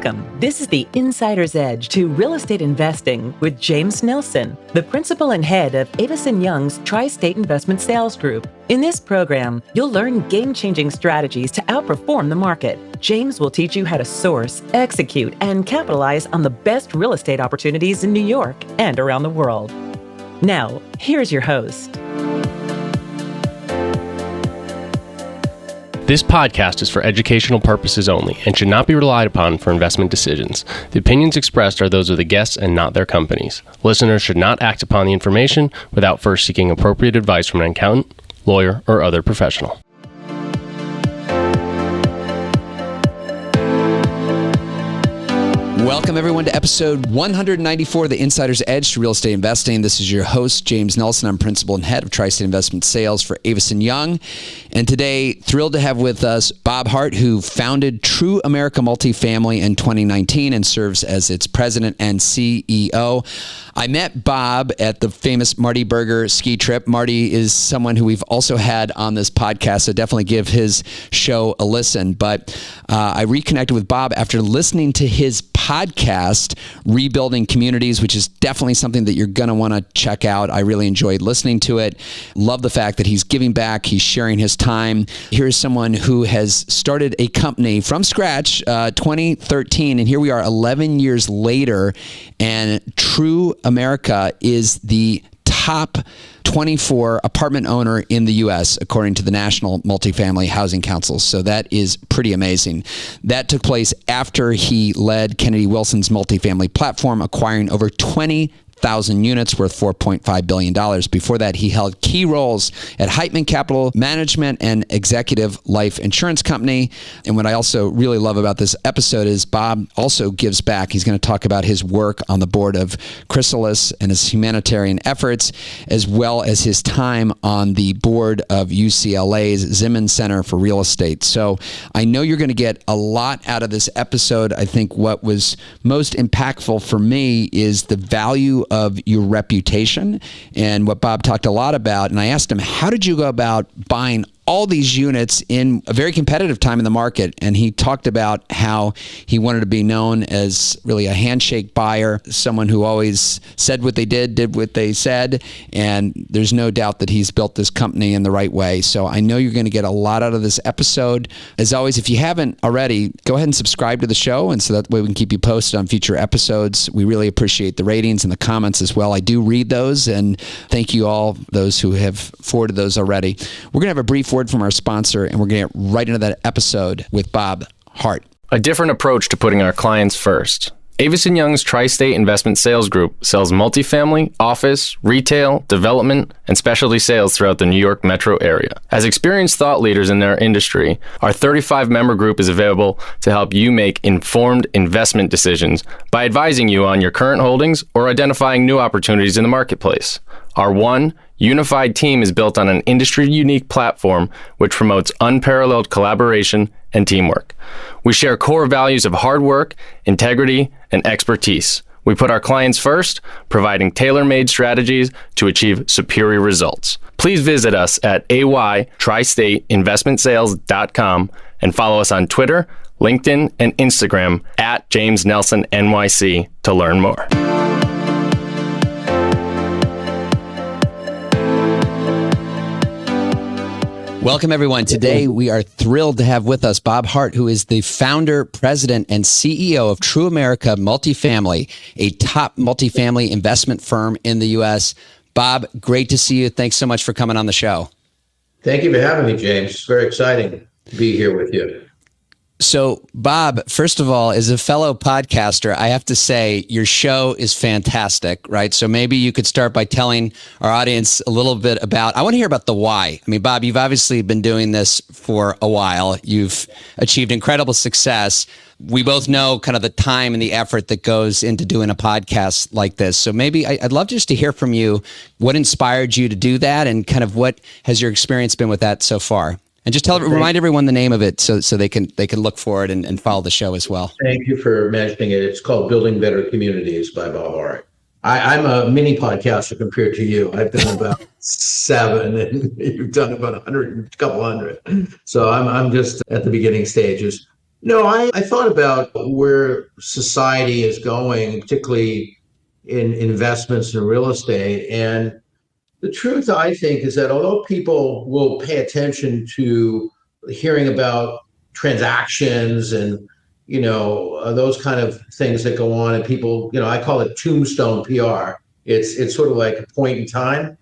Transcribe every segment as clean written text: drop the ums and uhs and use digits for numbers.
Welcome. This is the Insider's Edge to Real Estate Investing with James Nelson, the principal and head of Avison Young's Tri-State Investment Sales Group. In this program, you'll learn game-changing strategies to outperform the market. James will teach you how to source, execute, and capitalize on the best real estate opportunities in New York and around the world. Now, here's your host. This podcast is for educational purposes only and should not be relied upon for investment decisions. The opinions expressed are those of the guests and not their companies. Listeners should not act upon the information without first seeking appropriate advice from an accountant, lawyer, or other professional. Welcome, everyone, to episode 194 of The Insider's Edge to Real Estate Investing. This is your host, James Nelson. I'm principal and head of Tri-State Investment Sales for Avison Young. And today, thrilled to have with us Bob Hart, who founded TruAmerica Multifamily in 2019 and serves as its president and CEO. I met Bob at the famous Marty Berger ski trip. Marty is someone who we've also had on this podcast, so definitely give his show a listen. But I reconnected with Bob after listening to his podcast, Rebuilding Communities, which is definitely something that you're going to want to check out. I really enjoyed listening to it. Love the fact that he's giving back. He's sharing his time. Here's someone who has started a company from scratch, 2013, and here we are 11 years later, and TruAmerica is the top 24 apartment owner in the U.S., according to the National Multifamily Housing Council. So that is pretty amazing. That took place after he led Kennedy Wilson's multifamily platform, acquiring over 20,000 units worth $4.5 billion. Before that, he held key roles at Heitman Capital Management and Executive Life Insurance Company. And what I also really love about this episode is Bob also gives back. He's going to talk about his work on the board of Chrysalis and his humanitarian efforts, as well as his time on the board of UCLA's Zimmern Center for Real Estate. So I know you're going to get a lot out of this episode. I think what was most impactful for me is the value of your reputation, and what Bob talked a lot about. And I asked him, how did you go about buying all these units in a very competitive time in the market? And he talked about how he wanted to be known as really a handshake buyer, someone who always said what they did what they said. And there's no doubt that he's built this company in the right way. So I know you're going to get a lot out of this episode. As always, if you haven't already, go ahead and subscribe to the show, and so that way we can keep you posted on future episodes. We really appreciate the ratings and the comments as well. I do read those, and thank you all, those who have forwarded those already. We're going to have a brief word from our sponsor, and we're going to get right into that episode with Bob Hart. A different approach to putting our clients first. Avison Young's Tri-State Investment Sales Group sells multifamily, office, retail, development, and specialty sales throughout the New York metro area. As experienced thought leaders in their industry, our 35-member group is available to help you make informed investment decisions by advising you on your current holdings or identifying new opportunities in the marketplace. Our one unified team is built on an industry-unique platform which promotes unparalleled collaboration and teamwork. We share core values of hard work, integrity, and expertise. We put our clients first, providing tailor-made strategies to achieve superior results. Please visit us at aytristateinvestmentsales.com and follow us on Twitter, LinkedIn, and Instagram at James Nelson NYC to learn more. Welcome, everyone. Today, we are thrilled to have with us Bob Hart, who is the founder, president, and CEO of TruAmerica Multifamily, a top multifamily investment firm in the U.S. Bob, great to see you. Thanks so much for coming on the show. Thank you for having me, James. It's very exciting to be here with you. So, Bob, first of all, as a fellow podcaster, I have to say your show is fantastic, right? So maybe you could start by telling our audience a little bit about, I want to hear about the why. I mean, Bob, you've obviously been doing this for a while. You've achieved incredible success. We both know kind of the time and the effort that goes into doing a podcast like this. So maybe I'd love just to hear from you what inspired you to do that, and kind of what has your experience been with that so far? And just remind everyone the name of it so they can look for it and follow the show as well. Thank you for mentioning it. It's called Building Better Communities by Bob Hart. I'm a mini podcaster compared to you. I've done about 7, and you've done about 100, a couple hundred. So I'm just at the beginning stages. No, I thought about where society is going, particularly in investments in real estate. And the truth, I think, is that although people will pay attention to hearing about transactions and those kind of things that go on, and people, I call it tombstone PR. It's sort of like a point in time.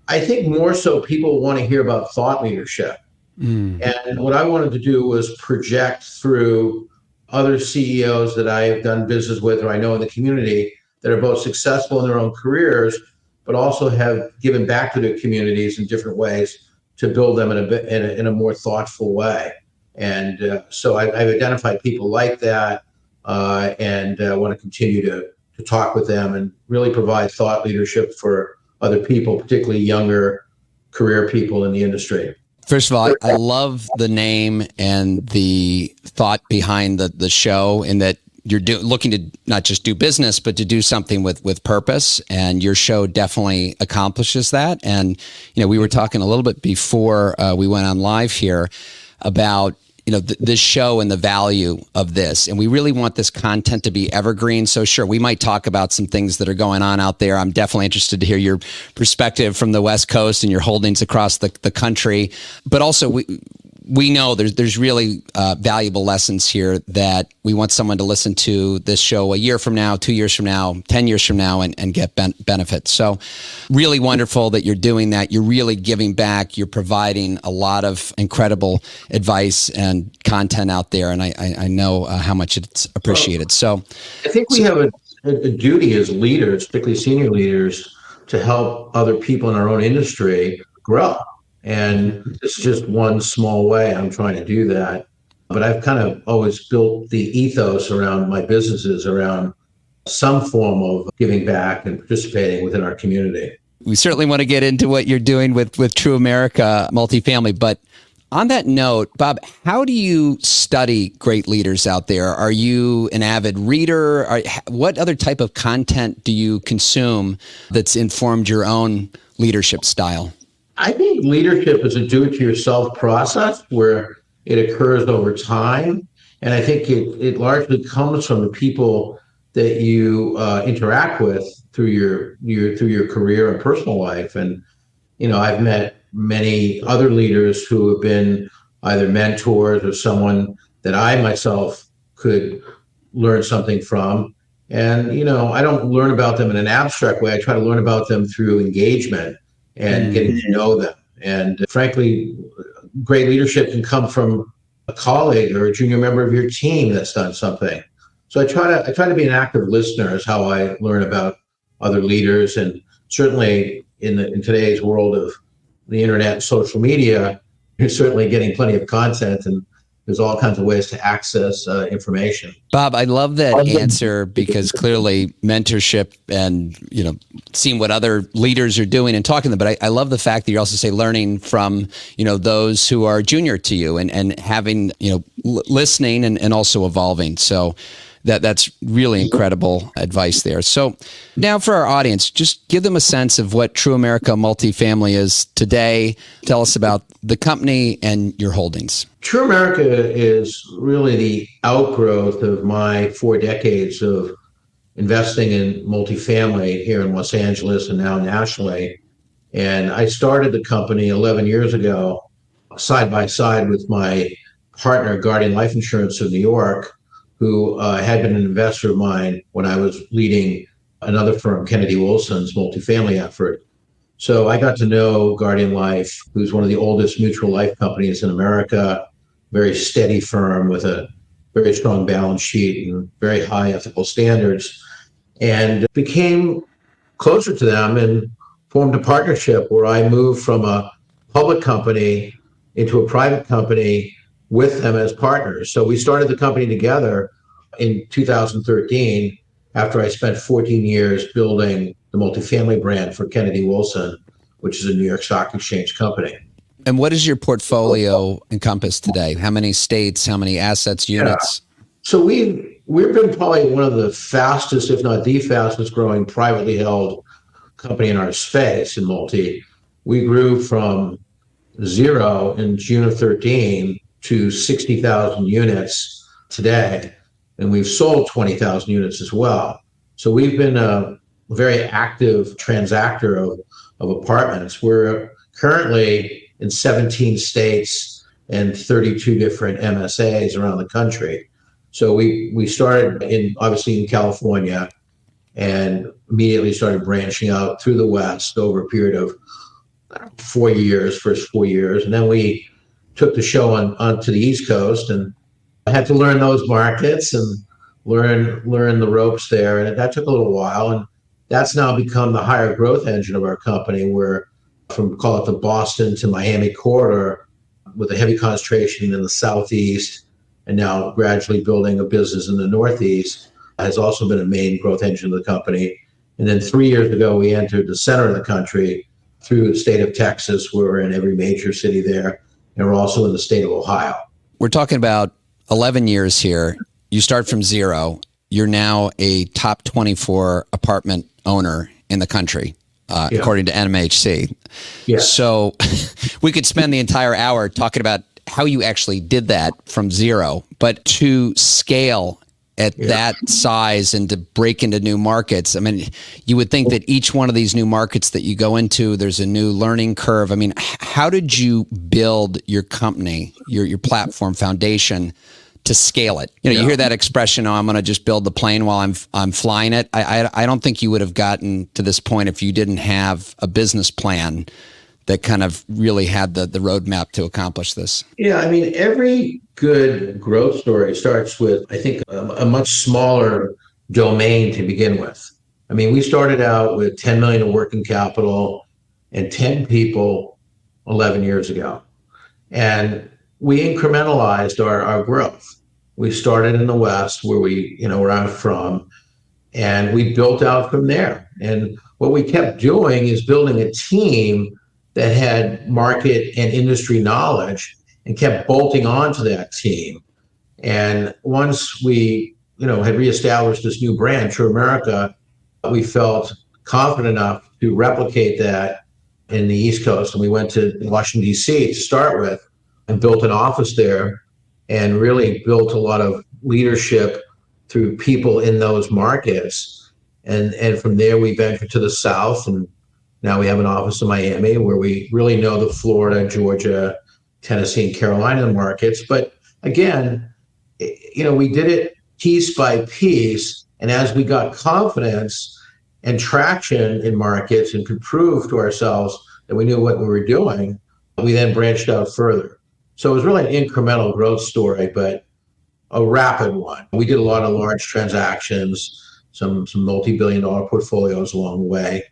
I think more so people want to hear about thought leadership. And what I wanted to do was project through other CEOs that I have done business with or I know in the community that are both successful in their own careers, but also have given back to their communities in different ways to build them in a more thoughtful way. And so I've identified people like that, and want to continue to talk with them and really provide thought leadership for other people, particularly younger career people in the industry. First of all, I love the name and the thought behind the show, in that you're looking to not just do business, but to do something with purpose. And your show definitely accomplishes that. And, we were talking a little bit before we went on live here about, this show and the value of this. And we really want this content to be evergreen. So sure, we might talk about some things that are going on out there. I'm definitely interested to hear your perspective from the West Coast and your holdings across the country. But also we know there's really valuable lessons here that we want someone to listen to this show a year from now, 2 years from now, 10 years from now, and get benefits. So really wonderful that you're doing that. You're really giving back. You're providing a lot of incredible advice and content out there. And I know how much it's appreciated. So I think we have a duty as leaders, particularly senior leaders, to help other people in our own industry grow. And it's just one small way I'm trying to do that. But I've kind of always built the ethos around my businesses around some form of giving back and participating within our community. We certainly want to get into what you're doing with TruAmerica Multifamily. But on that note, Bob, how do you study great leaders out there? Are you an avid reader? What other type of content do you consume that's informed your own leadership style? I think leadership is a do-it-yourself process where it occurs over time. And I think it largely comes from the people that you interact with through your career and personal life. And, I've met many other leaders who have been either mentors or someone that I myself could learn something from. And, I don't learn about them in an abstract way. I try to learn about them through engagement and getting to know them. And frankly, great leadership can come from a colleague or a junior member of your team that's done something. So I try to be an active listener is how I learn about other leaders. And certainly in today's world of the internet and social media, you're certainly getting plenty of content, and there's all kinds of ways to access information. Bob, I love that answer, because clearly mentorship and, seeing what other leaders are doing and talking to them. But I love the fact that you also say learning from, those who are junior to you and having, listening and also evolving. So that's really incredible advice there. So now for our audience, just give them a sense of what TruAmerica Multifamily is today. Tell us about the company and your holdings. TruAmerica is really the outgrowth of my 4 decades of investing in multifamily here in Los Angeles and now nationally. And I started the company 11 years ago, side by side with my partner, Guardian Life Insurance of New York, who had been an investor of mine when I was leading another firm, Kennedy Wilson's multifamily effort. So I got to know Guardian Life, who's one of the oldest mutual life companies in America, very steady firm with a very strong balance sheet and very high ethical standards, and became closer to them and formed a partnership where I moved from a public company into a private company with them as partners. So we started the company together in 2013 after I spent 14 years building the multifamily brand for Kennedy Wilson, which is a New York Stock Exchange company. And what does your portfolio encompass today? How many states, how many assets, units? Yeah. So we've been probably one of the fastest, if not the fastest growing privately held company in our space in multi. We grew from 0 in June of 13 to 60,000 units today. And we've sold 20,000 units as well. So we've been a very active transactor of apartments. We're currently in 17 states and 32 different MSAs around the country. So we started obviously in California, and immediately started branching out through the West over a period of 4 years, first 4 years. And then we took the show onto the East Coast, and I had to learn those markets and learn the ropes there. And that took a little while. And that's now become the higher growth engine of our company. We're from, call it the Boston to Miami corridor, with a heavy concentration in the Southeast, and now gradually building a business in the Northeast, has also been a main growth engine of the company. And then 3 years ago, we entered the center of the country through the state of Texas. We're in every major city there, and we're also in the state of Ohio. We're talking about 11 years here. You start from zero. You're now a top 24 apartment owner in the country, according to NMHC. Yeah. So we could spend the entire hour talking about how you actually did that from zero, but to scale at that size and to break into new markets. I mean, you would think that each one of these new markets that you go into, there's a new learning curve. I mean, how did you build your company, your platform foundation to scale it? You know, you hear that expression, "Oh, I'm going to just build the plane while I'm flying it." I don't think you would have gotten to this point if you didn't have a business plan that kind of really had the roadmap to accomplish this. Yeah, I mean, every good growth story starts with, I think, a much smaller domain to begin with. I mean, we started out with 10 million in working capital and 10 people 11 years ago. And we incrementalized our growth. We started in the West, where I'm from, and we built out from there. And what we kept doing is building a team that had market and industry knowledge, and kept bolting onto that team. And once we, had reestablished this new brand, TruAmerica, we felt confident enough to replicate that in the East Coast. And we went to Washington, D.C. to start with, and built an office there, and really built a lot of leadership through people in those markets. And from there, we ventured to the South, and now we have an office in Miami, where we really know the Florida, Georgia, Tennessee, and Carolina markets. But again, we did it piece by piece. And as we got confidence and traction in markets and could prove to ourselves that we knew what we were doing, we then branched out further. So it was really an incremental growth story, but a rapid one. We did a lot of large transactions, some multi-billion-dollar portfolios along the way,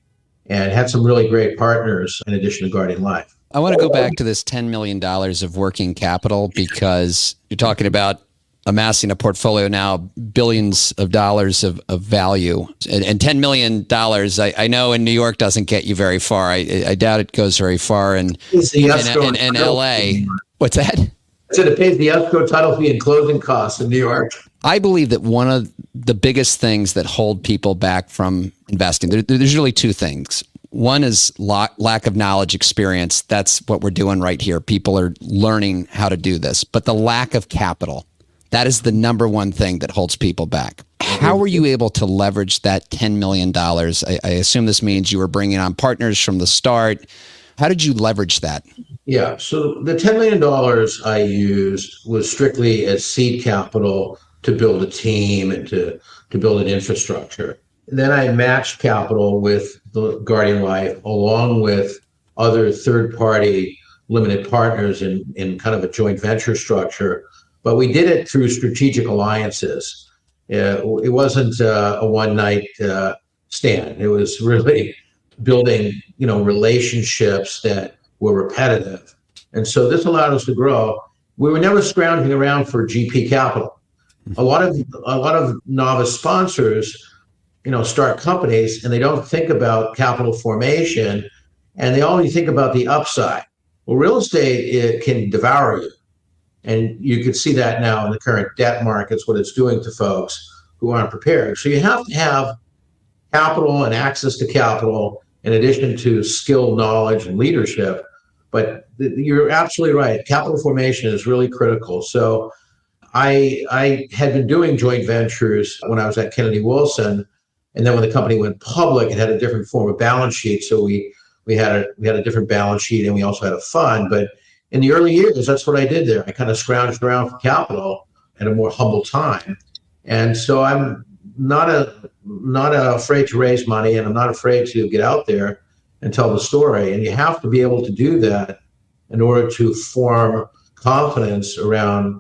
and had some really great partners in addition to Guardian Life. I want to go back to this $10 million of working capital, because you're talking about amassing a portfolio now, billions of dollars of value. And $10 million, I know in New York doesn't get you very far. I doubt it goes very far in LA. What's that? I said it pays the escrow, title fee, and closing costs in New York. I believe that one of the biggest things that hold people back from investing, there's really two things. One is lack of knowledge, experience. That's what we're doing right here. People are learning how to do this. But the lack of capital, that is the number one thing that holds people back. How were you able to leverage that $10 million? I assume this means you were bringing on partners from the start. How did you leverage that? Yeah, so the $10 million I used was strictly as seed capital to build a team and to build an infrastructure. And then I matched capital with the Guardian Life, along with other third-party limited partners in kind of a joint venture structure. But we did it through strategic alliances. It wasn't a one-night stand. It was really building, relationships that were repetitive. And so this allowed us to grow. We were never scrounging around for GP capital. A lot of novice sponsors, start companies and they don't think about capital formation, and they only think about the upside. Well, real estate, it can devour you. And you can see that now in the current debt markets, what it's doing to folks who aren't prepared. So you have to have capital and access to capital in addition to skill, knowledge, and leadership. But you're absolutely right. Capital formation is really critical. So I had been doing joint ventures when I was at Kennedy Wilson, and then when the company went public, it had a different form of balance sheet. So we had a different balance sheet, and we also had a fund. But in the early years, that's what I did there. I kind of scrounged around for capital at a more humble time, and so I'm not afraid to raise money, and I'm not afraid to get out there and tell the story. And you have to be able to do that in order to form confidence around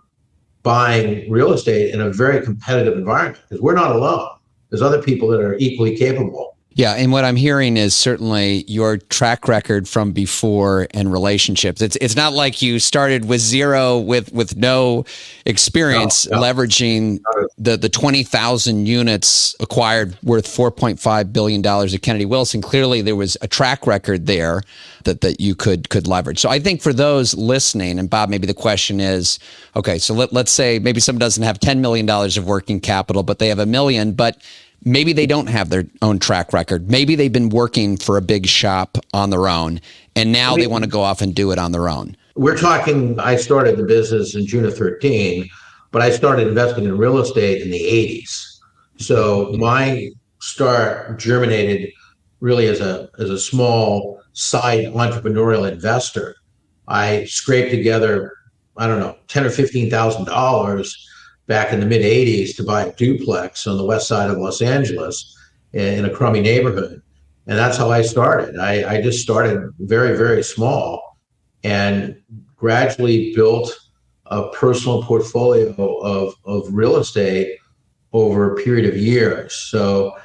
buying real estate in a very competitive environment, because we're not alone. There's other people that are equally capable. Yeah, and what I'm hearing is certainly your track record from before and relationships. It's not like you started with zero with no experience. No. Leveraging the 20,000 units acquired worth $4.5 billion at Kennedy Wilson. Clearly there was a track record there that you could leverage. So I think for those listening, and Bob, maybe the question is, okay, so let's say maybe someone doesn't have $10 million of working capital, but they have $1 million, but maybe they don't have their own track record. Maybe they've been working for a big shop on their own, and now they want to go off and do it on their own. We're talking, I started the business in June of 13, but I started investing in real estate in the 80s. So my start germinated really as a small side entrepreneurial investor. I scraped together, I don't know, $10,000 or $15,000 back in the mid 80s to buy a duplex on the west side of Los Angeles in a crummy neighborhood. And that's how I started. I just started very, very small and gradually built a personal portfolio of real estate over a period of years. So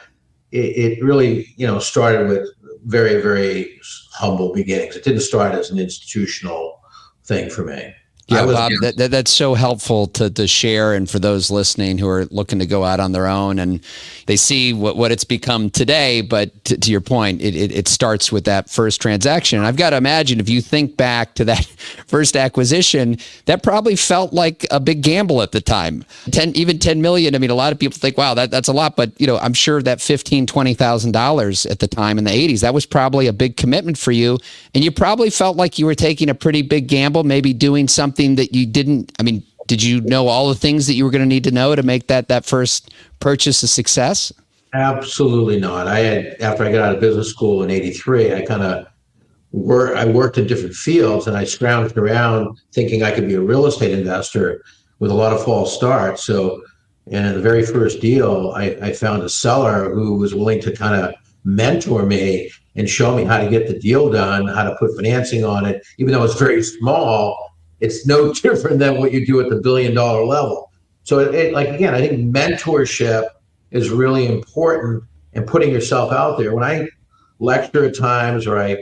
it really, started with very, very humble beginnings. It didn't start as an institutional thing for me. Yeah, Bob, that's so helpful to share, and for those listening who are looking to go out on their own and they see what it's become today. But to your point, it starts with that first transaction. And I've got to imagine, if you think back to that first acquisition, that probably felt like a big gamble at the time. Even 10 million. I mean, a lot of people think, wow, that's a lot. But I'm sure that $15,000, $20,000 at the time in the 80s, that was probably a big commitment for you. And you probably felt like you were taking a pretty big gamble, maybe doing something that you didn't. I mean, did you know all the things that you were going to need to know to make that first purchase a success? Absolutely not. After I got out of business school in '83, I worked in different fields, and I scrounged around thinking I could be a real estate investor with a lot of false starts. So in the very first deal, I found a seller who was willing to kind of mentor me and show me how to get the deal done, how to put financing on it. Even though it's very small, it's no different than what you do at the $1 billion level. So again, I think mentorship is really important, and putting yourself out there. When I lecture at times, or I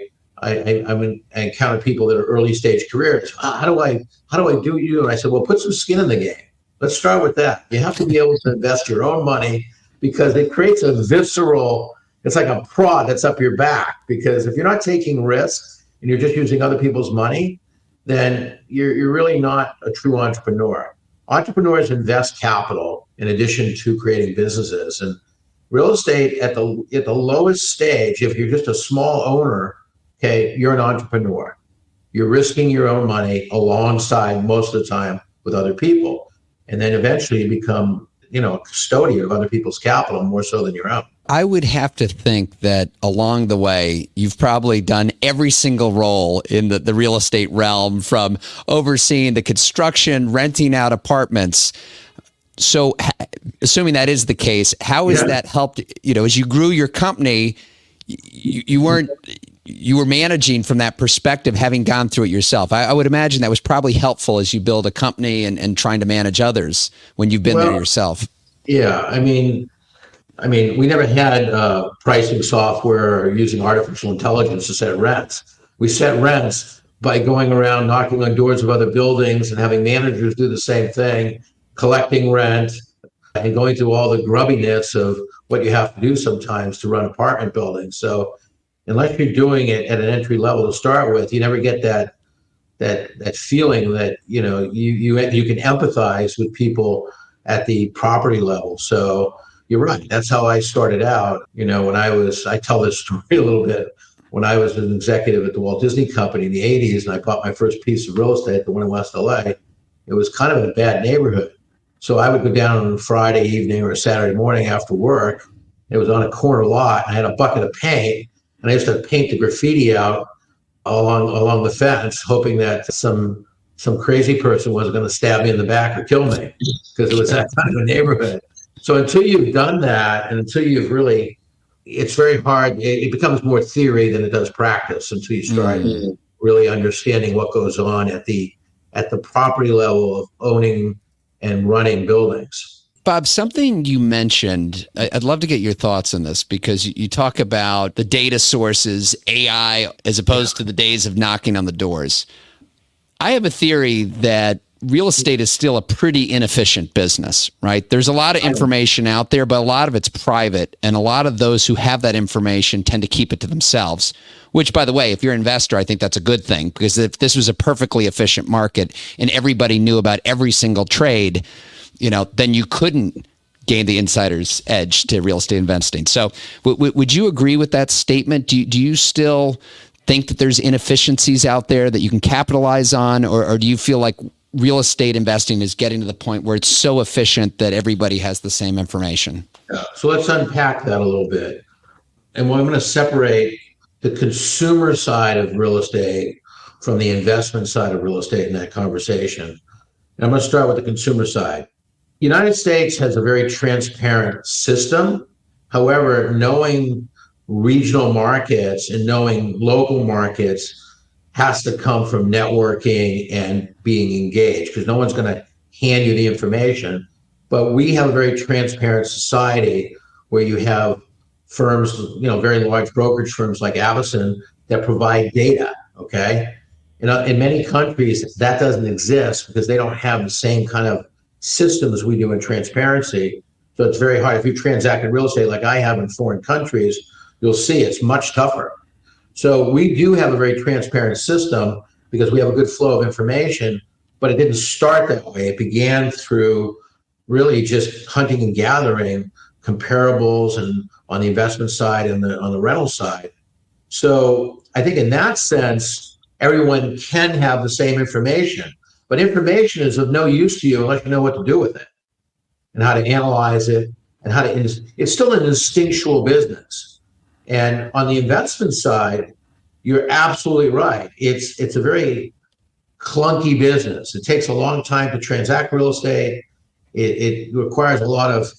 encounter people that are early stage careers, how do I do you? And I said, well, put some skin in the game. Let's start with that. You have to be able to invest your own money, because it creates a visceral, it's like a prod that's up your back. Because if you're not taking risks and you're just using other people's money, then you're really not a true entrepreneur. Entrepreneurs invest capital in addition to creating businesses. And real estate at the lowest stage, if you're just a small owner, okay, you're an entrepreneur. You're risking your own money alongside, most of the time, with other people. And then eventually you become, a custodian of other people's capital more so than your own. I would have to think that along the way, you've probably done every single role in the real estate realm, from overseeing the construction, renting out apartments. So assuming that is the case, how has that helped, as you grew your company, you were managing from that perspective, having gone through it yourself. I would imagine that was probably helpful as you build a company and trying to manage others when you've been there yourself. Yeah, I mean, we never had pricing software or using artificial intelligence to set rents. We set rents by going around knocking on doors of other buildings and having managers do the same thing, collecting rent, and going through all the grubbiness of what you have to do sometimes to run apartment buildings. So unless you're doing it at an entry level to start with, you never get that feeling that you can empathize with people at the property level. So you're right. That's how I started out. I tell this story a little bit. When I was an executive at the Walt Disney Company in the 80s, and I bought my first piece of real estate, the one in West LA, it was kind of in a bad neighborhood. So I would go down on a Friday evening or a Saturday morning after work. It was on a corner lot. I had a bucket of paint, and I used to paint the graffiti out along the fence, hoping that some crazy person was going to stab me in the back or kill me, because it was that kind of a neighborhood. So until you've done that, and until you've really, it's very hard. It becomes more theory than it does practice until you start really understanding what goes on at the property level of owning and running buildings. Bob, something you mentioned, I'd love to get your thoughts on this, because you talk about the data sources, AI, as opposed to the days of knocking on the doors. I have a theory that real estate is still a pretty inefficient business, right? There's a lot of information out there, but a lot of it's private. And a lot of those who have that information tend to keep it to themselves, which, by the way, if you're an investor, I think that's a good thing, because if this was a perfectly efficient market and everybody knew about every single trade, then you couldn't gain the insider's edge to real estate investing. So would you agree with that statement? Do you still think that there's inefficiencies out there that you can capitalize on, or do you feel like real estate investing is getting to the point where it's so efficient that everybody has the same information? Yeah. So let's unpack that a little bit. And I'm going to separate the consumer side of real estate from the investment side of real estate in that conversation. And I'm going to start with the consumer side. The United States has a very transparent system. However, knowing regional markets and knowing local markets has to come from networking and being engaged, because no one's going to hand you the information. But we have a very transparent society where you have firms, very large brokerage firms like Avison that provide data, okay? In many countries, that doesn't exist because they don't have the same kind of system as we do in transparency. So it's very hard. If you transact in real estate like I have in foreign countries, you'll see it's much tougher. So we do have a very transparent system because we have a good flow of information, but it didn't start that way. It began through really just hunting and gathering comparables, and on the investment side and on the rental side. So I think in that sense, everyone can have the same information, but information is of no use to you unless you know what to do with it and how to analyze it and it's still an instinctual business. And on the investment side, you're absolutely right. It's a very clunky business. It takes a long time to transact real estate. It requires a lot of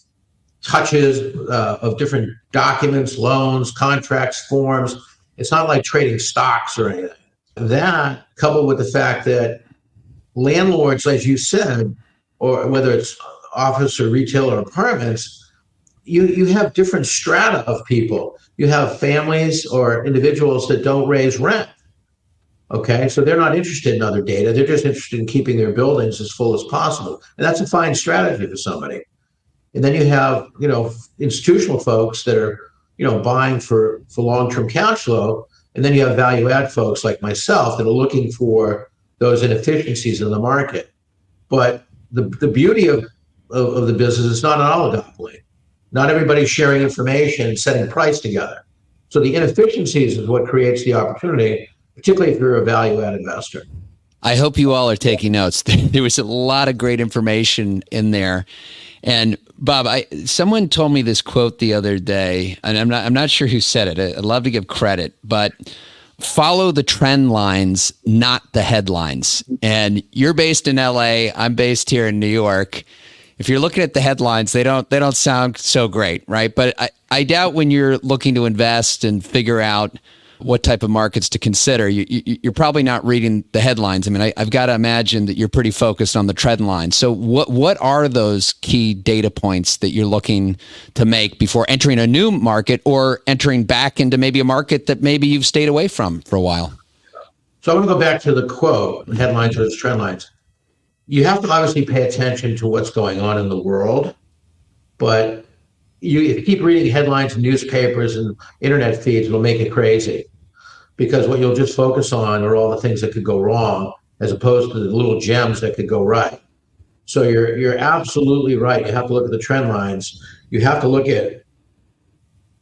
touches of different documents, loans, contracts, forms. It's not like trading stocks or anything. That, coupled with the fact that landlords, as you said, or whether it's office or retail or apartments, you have different strata of people. You have families or individuals that don't raise rent. Okay, so they're not interested in other data. They're just interested in keeping their buildings as full as possible. And that's a fine strategy for somebody. And then you have, institutional folks that are, buying for long-term cash flow. And then you have value add folks like myself that are looking for those inefficiencies in the market. But the beauty of the business is not an oligopoly. Not everybody's sharing information and setting price together. So the inefficiencies is what creates the opportunity, particularly if you're a value add investor. I hope you all are taking notes. There was a lot of great information in there. And Bob, someone told me this quote the other day, and I'm not sure who said it. I'd love to give credit, but follow the trend lines, not the headlines. And you're based in LA, I'm based here in New York. If you're looking at the headlines, they don't sound so great, right? But I doubt when you're looking to invest and figure out what type of markets to consider, you're probably not reading the headlines. I mean, I've got to imagine that you're pretty focused on the trend line. So what are those key data points that you're looking to make before entering a new market or entering back into maybe a market that maybe you've stayed away from for a while? So I'm going to go back to the quote, headlines versus trend lines. You have to obviously pay attention to what's going on in the world, but if you keep reading headlines in newspapers and internet feeds, it'll make it crazy, because what you'll just focus on are all the things that could go wrong as opposed to the little gems that could go right. So you're absolutely right. You have to look at the trend lines. You have to look at,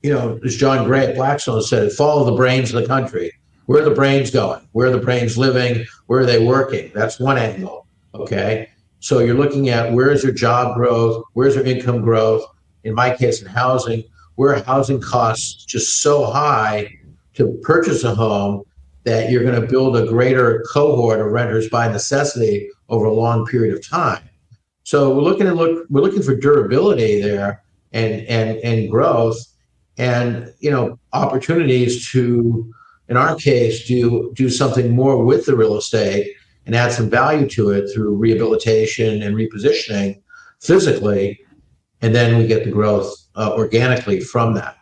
as John Gray at Blackstone said, follow the brains of the country. Where are the brains going? Where are the brains living? Where are they working? That's one angle. Okay. So you're looking at where is their job growth, where's their income growth, in my case in housing, where are housing costs just so high to purchase a home that you're going to build a greater cohort of renters by necessity over a long period of time. So we're looking for durability there and growth and opportunities to, in our case, do something more with the real estate and add some value to it through rehabilitation and repositioning physically, and then we get the growth organically from that.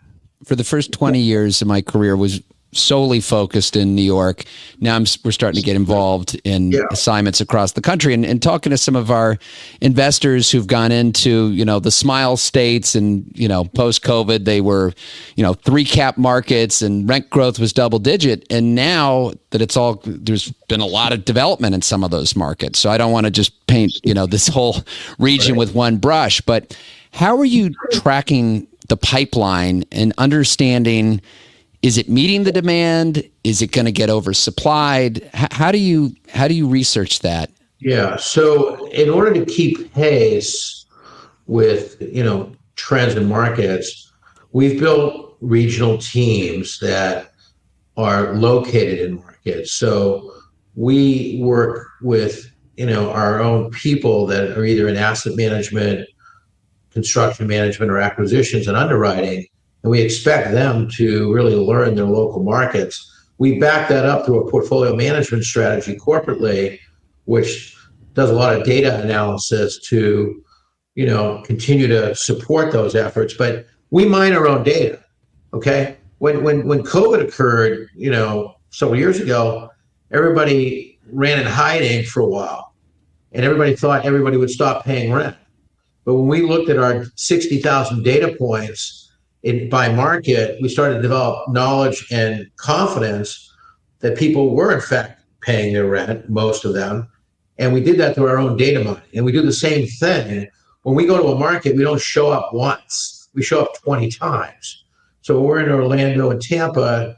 For the first 20 years of my career was solely focused in New York. Now we're starting to get involved in assignments across the country and talking to some of our investors who've gone into, the smile states and, post COVID, they were, 3-cap markets and rent growth was double digit. And now that there's been a lot of development in some of those markets. So I don't want to just paint, this whole region with one brush, but how are you tracking the pipeline and understanding, is it meeting the demand? Is it going to get oversupplied? How do you research that? Yeah. So in order to keep pace with, trends in markets, we've built regional teams that are located in markets. So we work with, our own people that are either in asset management, construction management, or acquisitions and underwriting. And we expect them to really learn their local markets. We back that up through a portfolio management strategy corporately, which does a lot of data analysis to, continue to support those efforts. But we mine our own data. Okay. When COVID occurred, several years ago, everybody ran in hiding for a while, and everybody thought everybody would stop paying rent. But when we looked at our 60,000 data points by market, we started to develop knowledge and confidence that people were in fact paying their rent, most of them. And we did that through our own data mining. And we do the same thing. When we go to a market, we don't show up once, we show up 20 times. So when we're in Orlando and Tampa,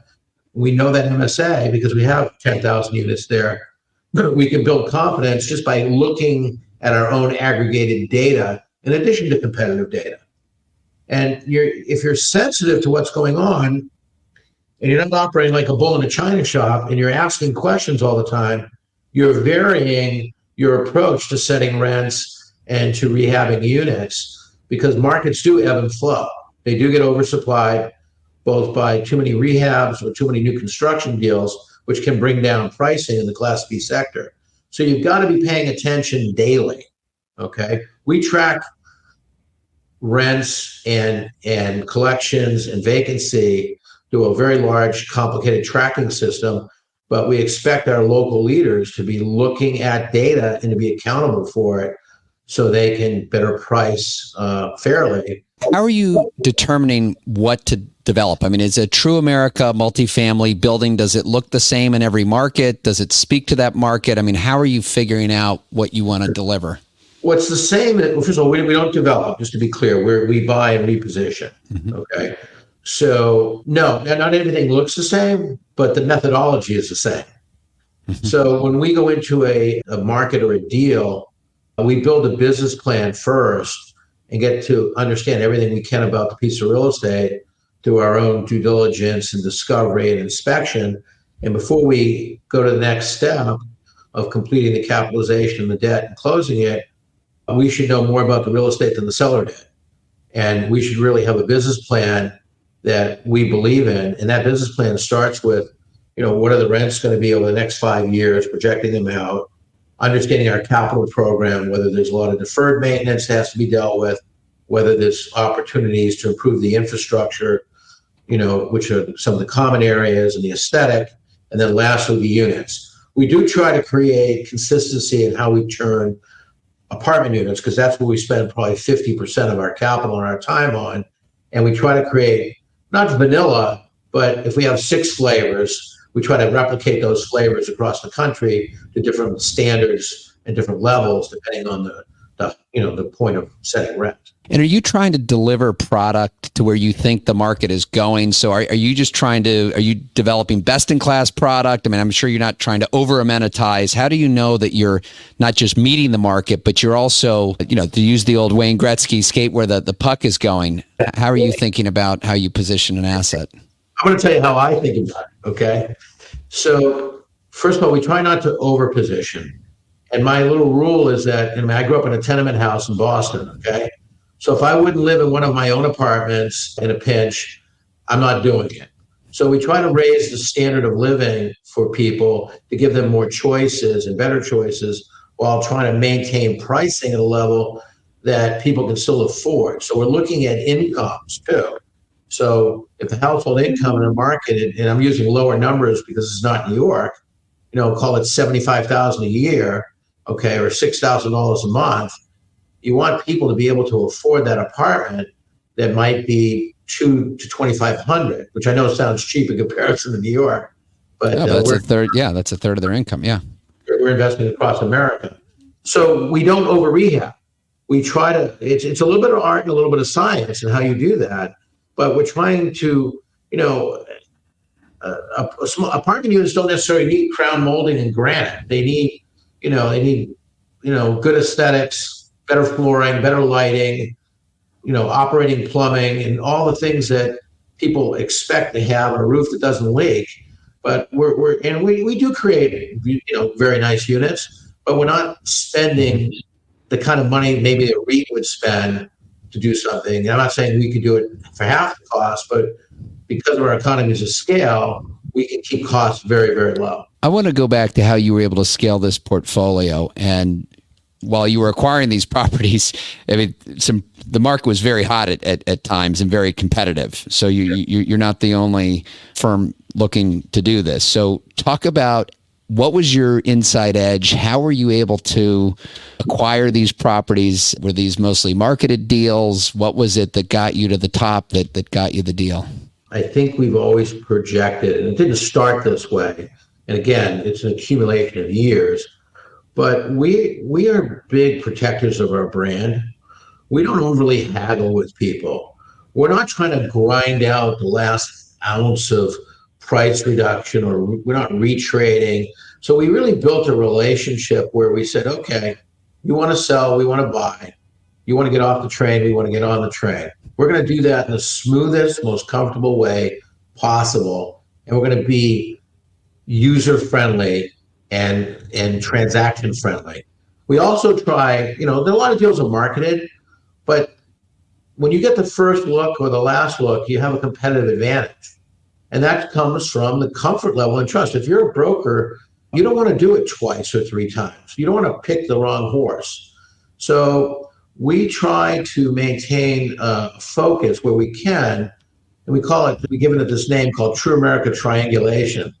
we know that MSA because we have 10,000 units there. We can build confidence just by looking at our own aggregated data in addition to competitive data. And if you're sensitive to what's going on and you're not operating like a bull in a china shop and you're asking questions all the time, you're varying your approach to setting rents and to rehabbing units, because markets do ebb and flow. They do get oversupplied, both by too many rehabs or too many new construction deals, which can bring down pricing in the Class B sector. So you've got to be paying attention daily. Okay, we track rents and collections and vacancy through a very large, complicated tracking system, but we expect our local leaders to be looking at data and to be accountable for it so they can better price fairly. How are you determining what to develop? I mean, is a TruAmerica multifamily building, does it look the same in every market? Does it speak to that market? I mean, how are you figuring out what you want to deliver? What's the same? Well, first of all, we don't develop, just to be clear. We buy and reposition. Mm-hmm. Okay. So no, not everything looks the same, but the methodology is the same. Mm-hmm. So when we go into a market or a deal, we build a business plan first and get to understand everything we can about the piece of real estate through our own due diligence and discovery and inspection. And before we go to the next step of completing the capitalization and the debt and closing it, we should know more about the real estate than the seller did. And we should really have a business plan that we believe in. And that business plan starts with, what are the rents going to be over the next 5 years, projecting them out, understanding our capital program, whether there's a lot of deferred maintenance that has to be dealt with, whether there's opportunities to improve the infrastructure, which are some of the common areas and the aesthetic, and then lastly, the units. We do try to create consistency in how we turn apartment units, because that's where we spend probably 50% of our capital and our time on. And we try to create not vanilla, but if we have 6 flavors, we try to replicate those flavors across the country to different standards and different levels, depending on the point of setting rent. And are you trying to deliver product to where you think the market is going? So are you just are you developing best in class product? I mean, I'm sure you're not trying to over amenitize. How do you know that you're not just meeting the market, but you're also, to use the old Wayne Gretzky, skate where the puck is going? How are you thinking about how you position an asset? I'm going to tell you how I think about it, okay? So first of all, we try not to over position. And my little rule is that, I grew up in a tenement house in Boston, okay? So if I wouldn't live in one of my own apartments in a pinch, I'm not doing it. So we try to raise the standard of living for people to give them more choices and better choices while trying to maintain pricing at a level that people can still afford. So we're looking at incomes too. So if the household income in the market, and I'm using lower numbers because it's not New York, call it $75,000 a year, okay, or $6,000 a month. You want people to be able to afford that apartment that might be $2,000 to $2,500, which I know sounds cheap in comparison to New York, but that's a third. Yeah, that's a third of their income. Yeah, we're investing across America, so we don't over rehab. We try to. It's a little bit of art and a little bit of science in how you do that, but we're trying to, apartment units don't necessarily need crown molding and granite. They need, good aesthetics, better flooring, better lighting, operating plumbing, and all the things that people expect to have on a roof that doesn't leak. But we do create, very nice units, but we're not spending the kind of money maybe that REIT would spend to do something. And I'm not saying we could do it for half the cost, but because of our economies of scale, we can keep costs very, very low. I want to go back to how you were able to scale this portfolio. And while you were acquiring these properties, the market was very hot at times and very competitive. So you're not the only firm looking to do this. So talk about what was your inside edge? How were you able to acquire these properties? Were these mostly marketed deals? What was it that got you to the top that got you the deal? I think we've always projected, and it didn't start this way. And again, it's an accumulation of years. But we are big protectors of our brand. We don't overly haggle with people. We're not trying to grind out the last ounce of price reduction, or we're not retrading. So we really built a relationship where we said, okay, you want to sell, we want to buy. You want to get off the train, we want to get on the train. We're going to do that in the smoothest, most comfortable way possible. And we're going to be user-friendly and transaction friendly. We also try, there are a lot of deals are marketed, but when you get the first look or the last look, you have a competitive advantage. And that comes from the comfort level and trust. If you're a broker, you don't want to do it twice or three times. You don't want to pick the wrong horse. So we try to maintain a focus where we can, and we've given it this name called TruAmerica Triangulation.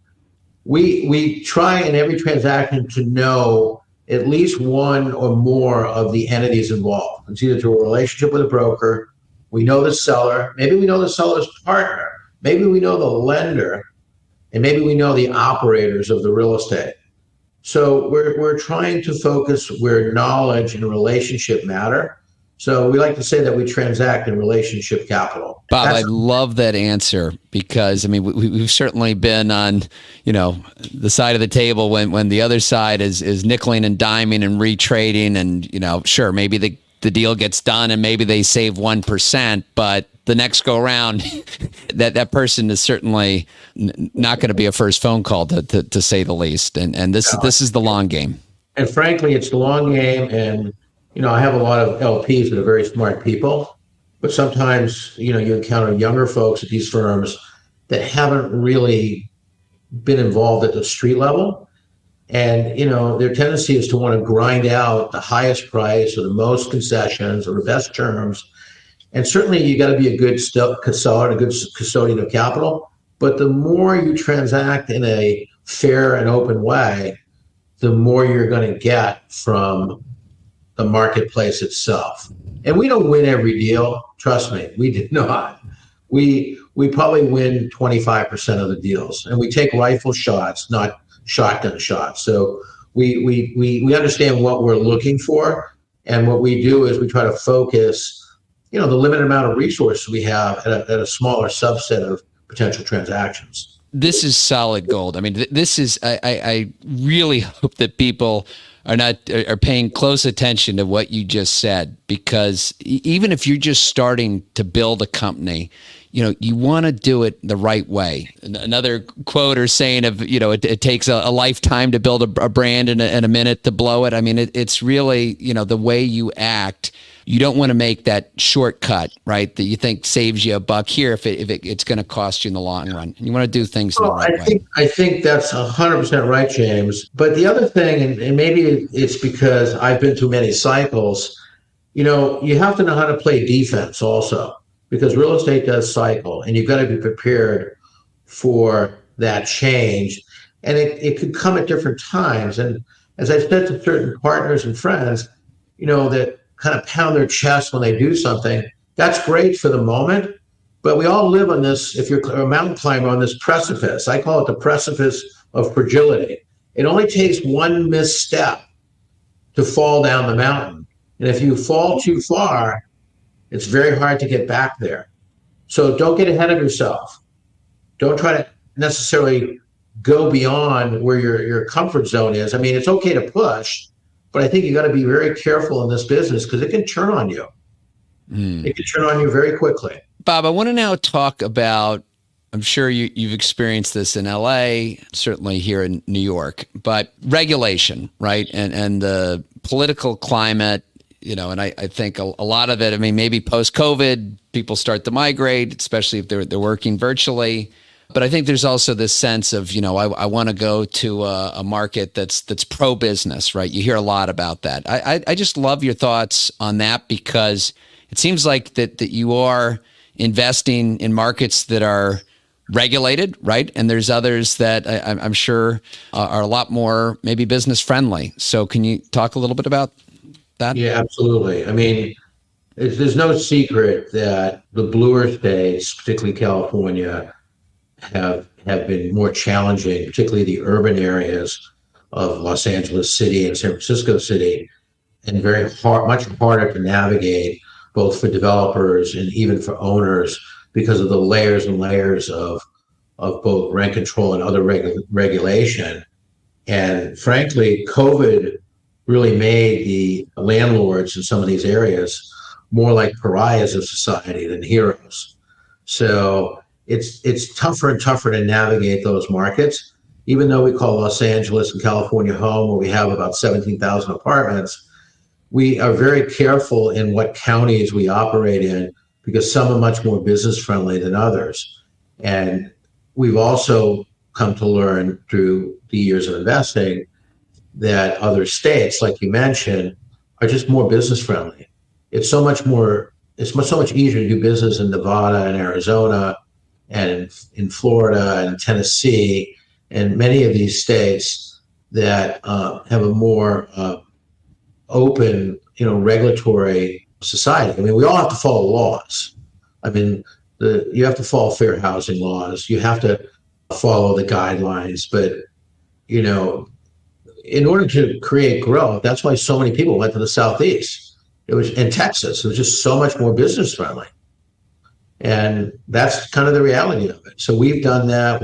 We try in every transaction to know at least one or more of the entities involved. It's either through a relationship with a broker, we know the seller, maybe we know the seller's partner, maybe we know the lender, and maybe we know the operators of the real estate. So we're trying to focus where knowledge and relationship matter. So we like to say that we transact in relationship capital. Bob, I love that answer because, we've certainly been on, the side of the table when the other side is nickeling and diming and retrading and, sure, maybe the deal gets done and maybe they save 1%, but the next go around, that person is certainly not going to be a first phone call to say the least. And this is the long game. And frankly, it's the long game. And I have a lot of LPs that are very smart people, but sometimes, you encounter younger folks at these firms that haven't really been involved at the street level. And, their tendency is to want to grind out the highest price or the most concessions or the best terms. And certainly you got to be a good seller and a good custodian of capital. But the more you transact in a fair and open way, the more you're going to get from the marketplace itself. And we don't win every deal. Trust me, we did not. We probably win 25% of the deals, and we take rifle shots, not shotgun shots. So we understand what we're looking for, And what we do is we try to focus, the limited amount of resources we have at a smaller subset of potential transactions. This is solid gold. I mean, this is, I really hope that people are paying close attention to what you just said, because even if you're just starting to build a company, you want to do it the right way. Another quote or saying of, it takes a lifetime to build a brand and a minute to blow it. I mean, it's really, the way you act. You don't want to make that shortcut, right, that you think saves you a buck here if it's going to cost you in the long run. And you want to do things the right way. I think that's 100% right, James. But the other thing, and maybe it's because I've been through many cycles, you have to know how to play defense also, because real estate does cycle, and you've got to be prepared for that change. And it could come at different times. And as I've said to certain partners and friends, that kind of pound their chest when they do something, that's great for the moment. But we all live on this, if you're a mountain climber, on this precipice. I call it the precipice of fragility. It only takes one misstep to fall down the mountain. And if you fall too far, it's very hard to get back there. So don't get ahead of yourself. Don't try to necessarily go beyond where your comfort zone is. I mean, it's okay to push, but I think you got to be very careful in this business because it can turn on you. It can turn on you very quickly. Bob, I want to now talk about, I'm sure you've experienced this in LA, certainly here in New York, but regulation, right? And the political climate, and I think a lot of it, I mean, maybe post-COVID, people start to migrate, especially if they're working virtually. But I think there's also this sense of, I want to go to a market that's pro-business, right? You hear a lot about that. I just love your thoughts on that, because it seems like that you are investing in markets that are regulated, right? And there's others that I'm sure are a lot more maybe business friendly. So can you talk a little bit about that? Yeah, absolutely. I mean, there's no secret that the bluer states, particularly California, have been more challenging, particularly the urban areas of Los Angeles City and San Francisco City, and much harder to navigate, both for developers and even for owners, because of the layers and layers of both rent control and other regulation. And frankly, COVID really made the landlords in some of these areas more like pariahs of society than heroes. So it's tougher and tougher to navigate those markets. Even though we call Los Angeles and California home, where we have about 17,000 apartments, we are very careful in what counties we operate in, because some are much more business friendly than others. And we've also come to learn through the years of investing that other states, like you mentioned, are just more business friendly. It's so much easier to do business in Nevada and Arizona and in Florida and Tennessee and many of these states that have a more open, regulatory society. I mean, we all have to follow laws. I mean, you have to follow fair housing laws. You have to follow the guidelines. But, in order to create growth, that's why so many people went to the Southeast. It was in Texas. It was just so much more business friendly. And that's kind of the reality of it. So we've done that.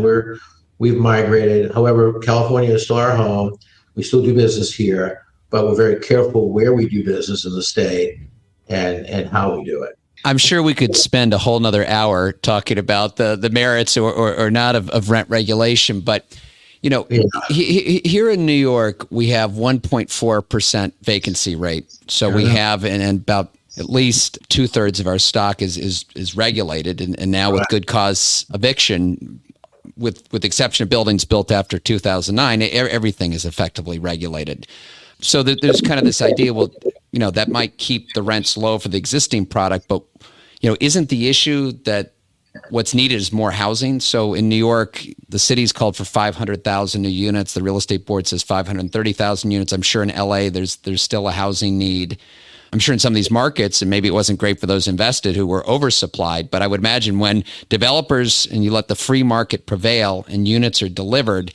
We've migrated. However, California is still our home. We still do business here, but we're very careful where we do business in the state and how we do it. I'm sure we could spend a whole nother hour talking about the merits or not of rent regulation, but here in New York, we have 1.4% vacancy rate. So we have, and about at least 2/3 of our stock is regulated, and now with good cause eviction, with the exception of buildings built after 2009, everything is effectively regulated. So there's kind of this idea, that might keep the rents low for the existing product, but isn't the issue that what's needed is more housing? So in New York, the city's called for 500,000 new units. The real estate board says 530,000 units. I'm sure in LA, there's still a housing need. I'm sure in some of these markets, and maybe it wasn't great for those invested who were oversupplied, but I would imagine when developers and you let the free market prevail and units are delivered,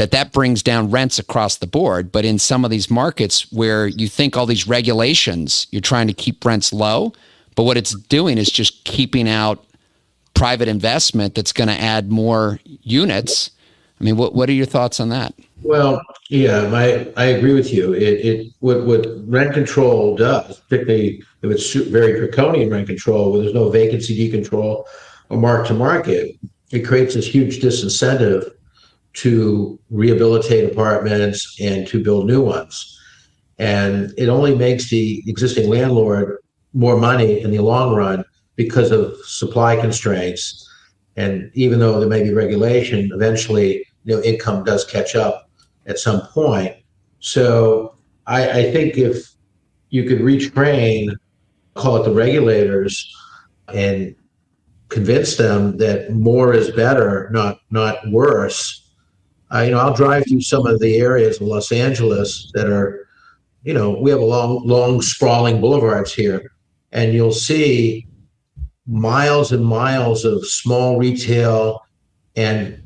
that brings down rents across the board. But in some of these markets where you think all these regulations, you're trying to keep rents low, but what it's doing is just keeping out private investment that's going to add more units. I mean, what are your thoughts on that? Well, yeah, I agree with you. What rent control does, particularly if it's very draconian rent control, where there's no vacancy decontrol or mark to market, it creates this huge disincentive to rehabilitate apartments and to build new ones. And it only makes the existing landlord more money in the long run because of supply constraints. And even though there may be regulation, eventually, income does catch up at some point. So I think if you could retrain, call it the regulators, and convince them that more is better, not worse. I'll drive through some of the areas of Los Angeles that are, we have a long sprawling boulevards here, and you'll see miles and miles of small retail and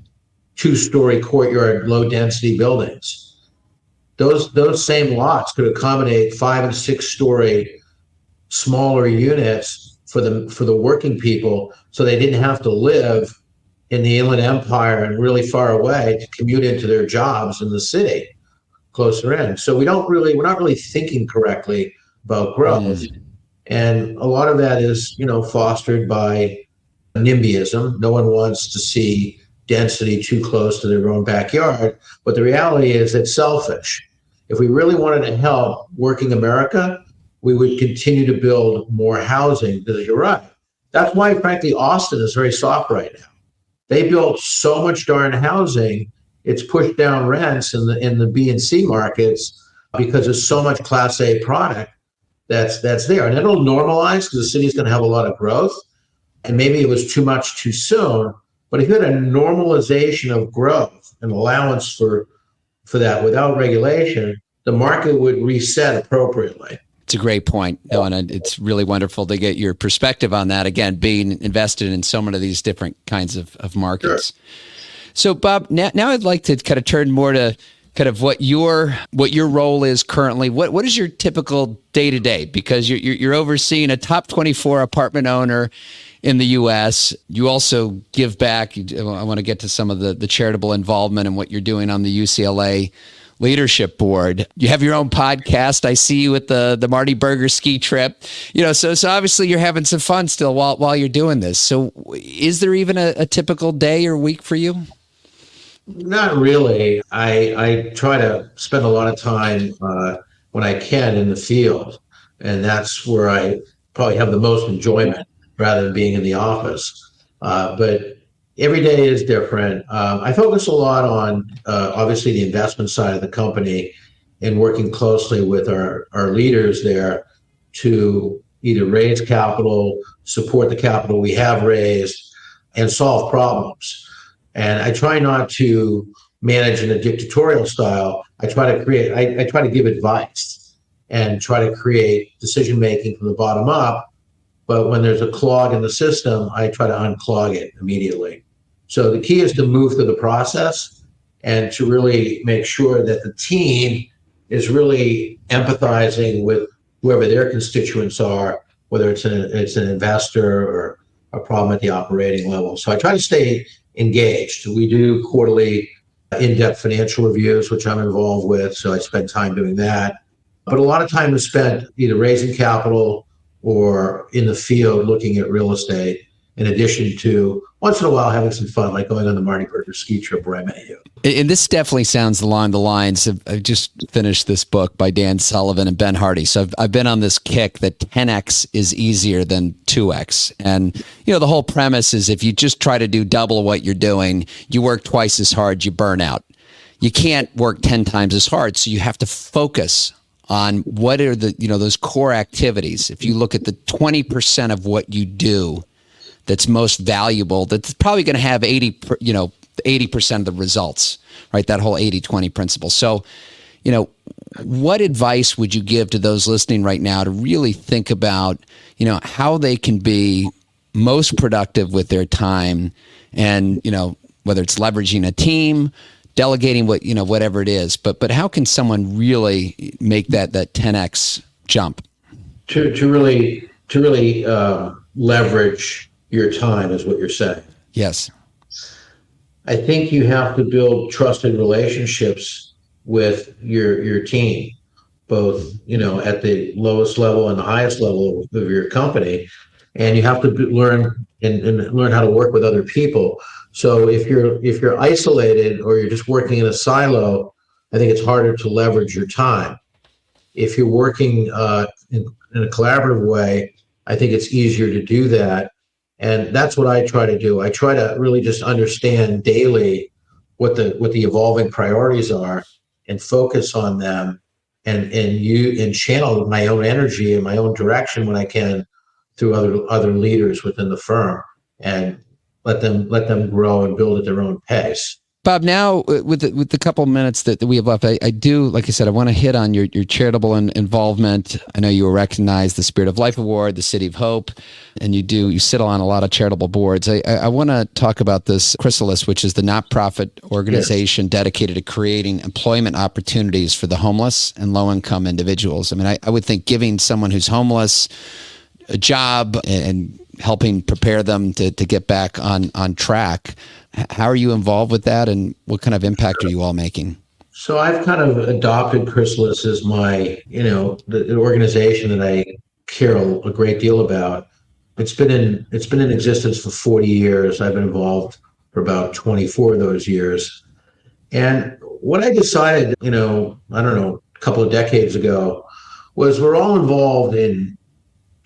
two-story courtyard, low-density buildings. Those same lots could accommodate 5- and 6-story smaller units for the working people, so they didn't have to live in the Inland Empire and really far away to commute into their jobs in the city closer in. So we're not really thinking correctly about growth. And a lot of that is, fostered by NIMBYism. No one wants to see density too close to their own backyard. But the reality is it's selfish. If we really wanted to help working America, we would continue to build more housing, because you're right. That's why, frankly, Austin is very soft right now. They built so much darn housing, it's pushed down rents in the B and C markets because there's so much Class A product that's there. And it'll normalize because the city's going to have a lot of growth. And maybe it was too much too soon. But if you had a normalization of growth and allowance for that without regulation, the market would reset appropriately. It's a great point, and it's really wonderful to get your perspective on that. Again, being invested in so many of these different kinds of markets. Sure. So, Bob, now I'd like to kind of turn more to kind of what your role is currently. What is your typical day to day? Because you're overseeing a top 24 apartment owner in the U.S. You also give back. I want to get to some of the charitable involvement and what you're doing on the UCLA Leadership Board. You have your own podcast. I see you at the Marty Berger ski trip. So obviously you're having some fun still while you're doing this. So is there even a typical day or week for you? Not really. I try to spend a lot of time when I can in the field, and that's where I probably have the most enjoyment rather than being in the office. But every day is different. I focus a lot on, obviously, the investment side of the company and working closely with our leaders there to either raise capital, support the capital we have raised, and solve problems. And I try not to manage in a dictatorial style. I try to give advice and try to create decision-making from the bottom up. But when there's a clog in the system, I try to unclog it immediately. So the key is to move through the process and to really make sure that the team is really empathizing with whoever their constituents are, whether it's an investor or a problem at the operating level. So I try to stay engaged. We do quarterly in-depth financial reviews, which I'm involved with, so I spend time doing that. But a lot of time is spent either raising capital or in the field looking at real estate, in addition to once in a while having some fun, like going on the Marty Berger ski trip where I met you. And this definitely sounds along the lines of, I've just finished this book by Dan Sullivan and Ben Hardy. So I've been on this kick that 10x is easier than 2x. And, the whole premise is if you just try to do double what you're doing, you work twice as hard, you burn out. You can't work 10 times as hard. So you have to focus on what are the, those core activities. If you look at the 20% of what you do that's most valuable, that's probably going to have 80% of the results, right? That whole 80-20 principle. So, what advice would you give to those listening right now to really think about, how they can be most productive with their time and, whether it's leveraging a team delegating whatever it is. But how can someone really make that 10x jump? To really leverage your time is what you're saying. Yes. I think you have to build trusted relationships with your team, both at the lowest level and the highest level of your company, and you have to learn and learn how to work with other people. So if you're isolated or you're just working in a silo, I think it's harder to leverage your time. If you're working in a collaborative way, I think it's easier to do that. And that's what I try to do. I try to really just understand daily what the evolving priorities are and focus on them and channel my own energy in my own direction when I can through other leaders within the firm and let them grow and build at their own pace. Bob, now with the couple minutes that we have left, I do, like I said, I want to hit on your charitable involvement. I know you were recognized the Spirit of Life Award, the City of Hope, and you sit on a lot of charitable boards. I want to talk about this Chrysalis, which is the nonprofit organization dedicated to creating employment opportunities for the homeless and low-income individuals. I mean, I would think giving someone who's homeless a job and helping prepare them to get back on track. How are you involved with that, and what kind of impact are you all making? So I've kind of adopted Chrysalis as my, the organization that I care a great deal about. It's been in existence for 40 years. I've been involved for about 24 of those years. And what I decided, I don't know, a couple of decades ago, was we're all involved in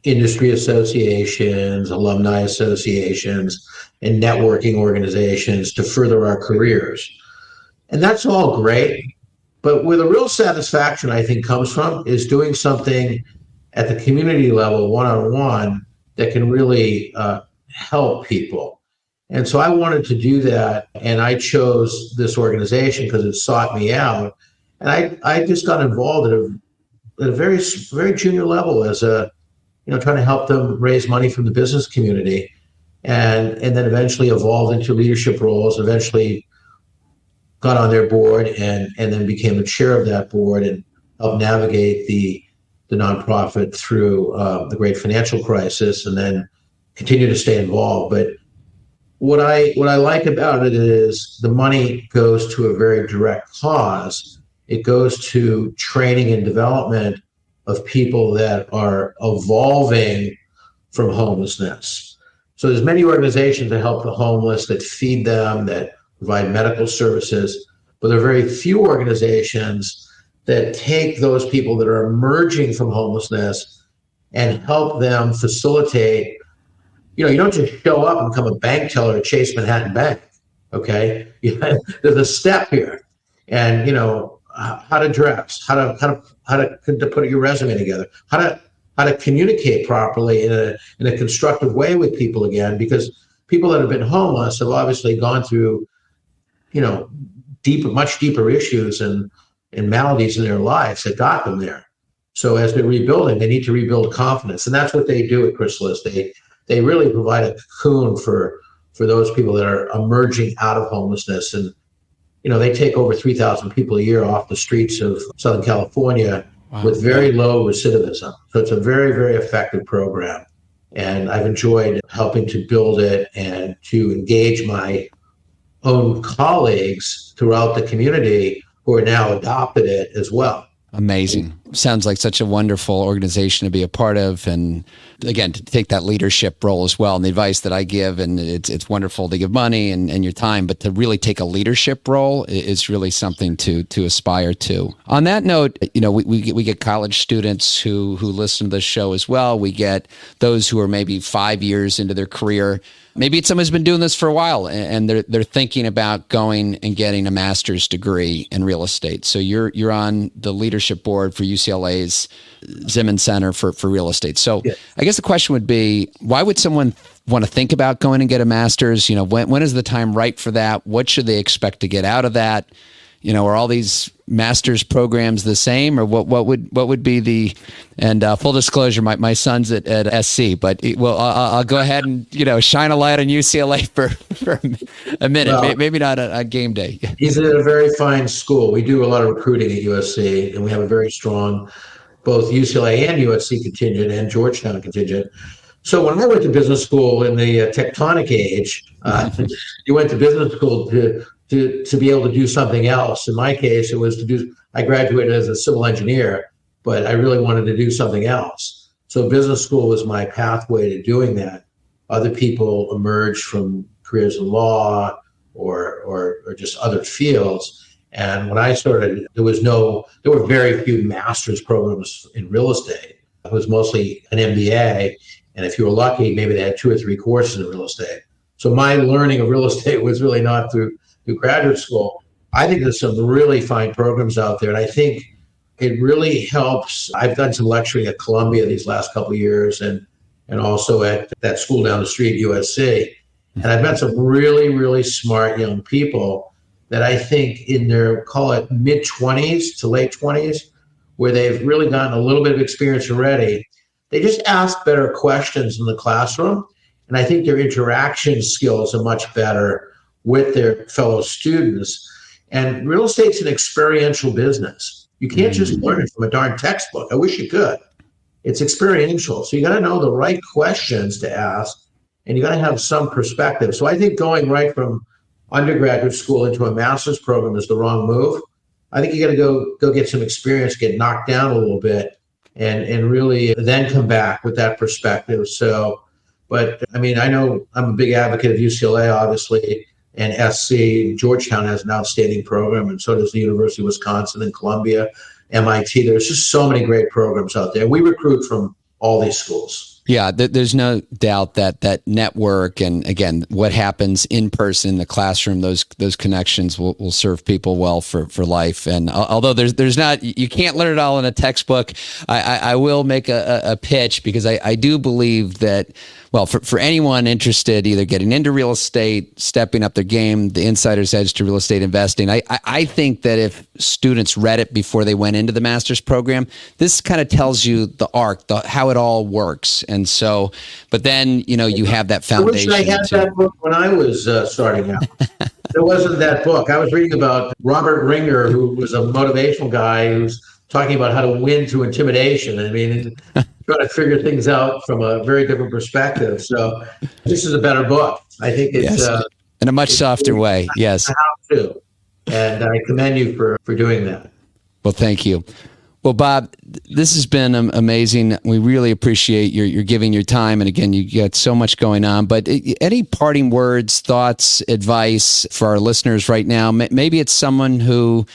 industry associations, alumni associations, and networking organizations to further our careers. And that's all great. But where the real satisfaction, I think, comes from is doing something at the community level, one-on-one, that can really help people. And so I wanted to do that, and I chose this organization because it sought me out. And I just got involved at a very, very junior level as trying to help them raise money from the business community, and then eventually evolved into leadership roles, eventually got on their board and then became the chair of that board and helped navigate the nonprofit through the great financial crisis, and then continue to stay involved. But what I like about it is the money goes to a very direct cause. It goes to training and development of people that are evolving from homelessness. So there's many organizations that help the homeless, that feed them, that provide medical services, but there are very few organizations that take those people that are emerging from homelessness and help them facilitate. You don't just show up and become a bank teller at Chase Manhattan Bank, okay? There's a step here. And, how to dress, how to put your resume together, how to communicate properly in a constructive way with people again, because people that have been homeless have obviously gone through, much deeper issues and maladies in their lives that got them there. So as they're rebuilding, they need to rebuild confidence, and that's what they do at Chrysalis. They really provide a cocoon for those people that are emerging out of homelessness. And they take over 3,000 people a year off the streets of Southern California. Wow. With very low recidivism. So it's a very, very effective program. And I've enjoyed helping to build it and to engage my own colleagues throughout the community who are now adopted it as well. Amazing. Sounds like such a wonderful organization to be a part of. And again, to take that leadership role as well. And the advice that I give, and it's wonderful to give money and your time, but to really take a leadership role is really something to aspire to. On that note, we get college students who listen to this show as well. We get those who are maybe 5 years into their career. Maybe it's someone who's been doing this for a while and they're thinking about going and getting a master's degree in real estate. So you're on the leadership board for UCLA's Zimmern Center for Real Estate. So yeah. I guess the question would be, why would someone want to think about going and get a master's? When is the time right for that? What should they expect to get out of that? Are all these master's programs the same, or what would be the? And full disclosure, my son's at SC, but I'll go ahead and shine a light on UCLA for a minute. Well, maybe not a game day. He's at a very fine school. We do a lot of recruiting at USC, and we have a very strong both UCLA and USC contingent and Georgetown contingent. So when I went to business school in the tectonic age, you went to business school to be able to do something else. In my case, it was I graduated as a civil engineer, but I really wanted to do something else. So business school was my pathway to doing that. Other people emerged from careers in law or just other fields. And when I started, there were very few master's programs in real estate. It was mostly an MBA. And if you were lucky, maybe they had 2 or 3 courses in real estate. So my learning of real estate was really not through graduate school. I think there's some really fine programs out there. And I think it really helps. I've done some lecturing at Columbia these last couple of years and also at that school down the street, USC. And I've met some really, really smart young people that I think in their, call it mid-20s to late 20s, where they've really gotten a little bit of experience already. They just ask better questions in the classroom. And I think their interaction skills are much better with their fellow students. And real estate's an experiential business. You can't just learn it from a darn textbook. I wish you could. It's experiential. So you got to know the right questions to ask, and you got to have some perspective. So I think going right from undergraduate school into a master's program is the wrong move. I think you got to go get some experience, get knocked down a little bit, and really then come back with that perspective. So, but I mean, I know I'm a big advocate of UCLA, obviously, and SC. Georgetown has an outstanding program, and so does the University of Wisconsin and Columbia, MIT. There's just so many great programs out there. We recruit from all these schools. Yeah, there's no doubt that network and, again, what happens in person in the classroom, those connections will serve people well for life. And although there's not, you can't learn it all in a textbook, I will make a pitch because I do believe that, well, for anyone interested, either getting into real estate, stepping up their game, the insider's edge to real estate investing, I think that if students read it before they went into the master's program, this kind of tells you the arc, how it all works. And so, but then, you have that foundation. I wish I had that book when I was starting out. There wasn't that book. I was reading about Robert Ringer, who was a motivational guy who's talking about how to win through intimidation. I mean, trying to figure things out from a very different perspective. So this is a better book. I think it's in a much softer way. Yes. How to. And I commend you for doing that. Well, thank you. Well, Bob, this has been amazing. We really appreciate your giving your time. And again, you got so much going on. But any parting words, thoughts, advice for our listeners right now? Maybe it's someone who,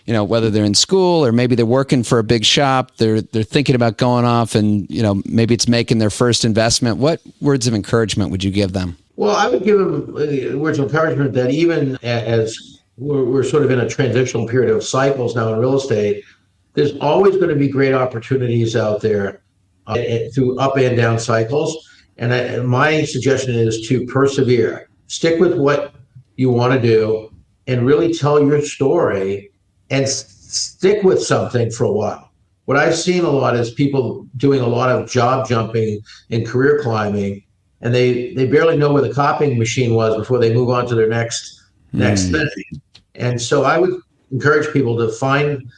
whether they're in school or maybe they're working for a big shop, they're thinking about going off and, maybe it's making their first investment. What words of encouragement would you give them? Well, I would give them words of encouragement that even as we're sort of in a transitional period of cycles now in real estate, there's always going to be great opportunities out there through up and down cycles. And my suggestion is to persevere, stick with what you want to do and really tell your story and stick with something for a while. What I've seen a lot is people doing a lot of job jumping and career climbing, and they barely know where the copying machine was before they move on to their next thing. And so I would encourage people to find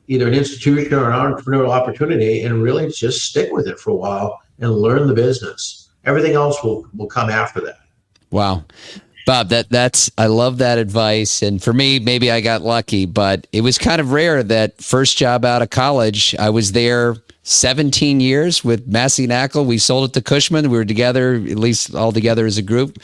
either an institution or an entrepreneurial opportunity and really just stick with it for a while and learn the business. Everything else will come after that. Wow. Bob, I love that advice. And for me, maybe I got lucky, but it was kind of rare that first job out of college, I was there 17 years with Massey Knackle. We sold it to Cushman. We were together, at least all together as a group,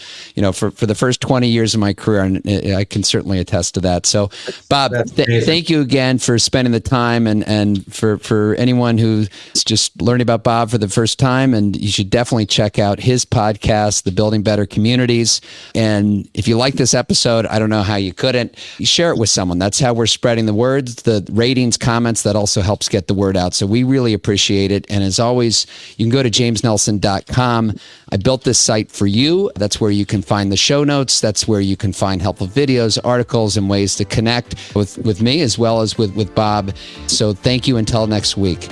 for the first 20 years of my career. And I can certainly attest to that. So, Bob, thank you again for spending the time and for anyone who's just learning about Bob for the first time. And you should definitely check out his podcast, The Building Better Communities. And if you like this episode, I don't know how you couldn't, you share it with someone. That's how we're spreading the words, the ratings, comments, that also helps get the word out. So we really appreciate appreciate it. And as always, you can go to jamesnelson.com. I built this site for you. That's where you can find the show notes. That's where you can find helpful videos, articles, and ways to connect with me as well as with Bob. So thank you until next week.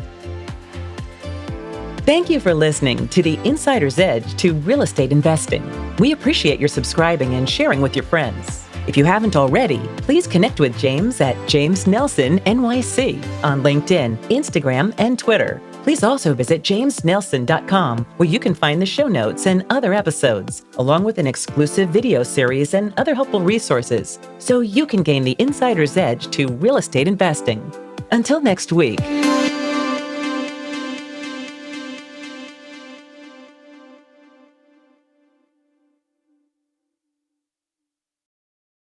Thank you for listening to the Insider's Edge to Real Estate Investing. We appreciate your subscribing and sharing with your friends. If you haven't already, please connect with James at James Nelson NYC on LinkedIn, Instagram, and Twitter. Please also visit jamesnelson.com, where you can find the show notes and other episodes, along with an exclusive video series and other helpful resources, so you can gain the insider's edge to real estate investing. Until next week.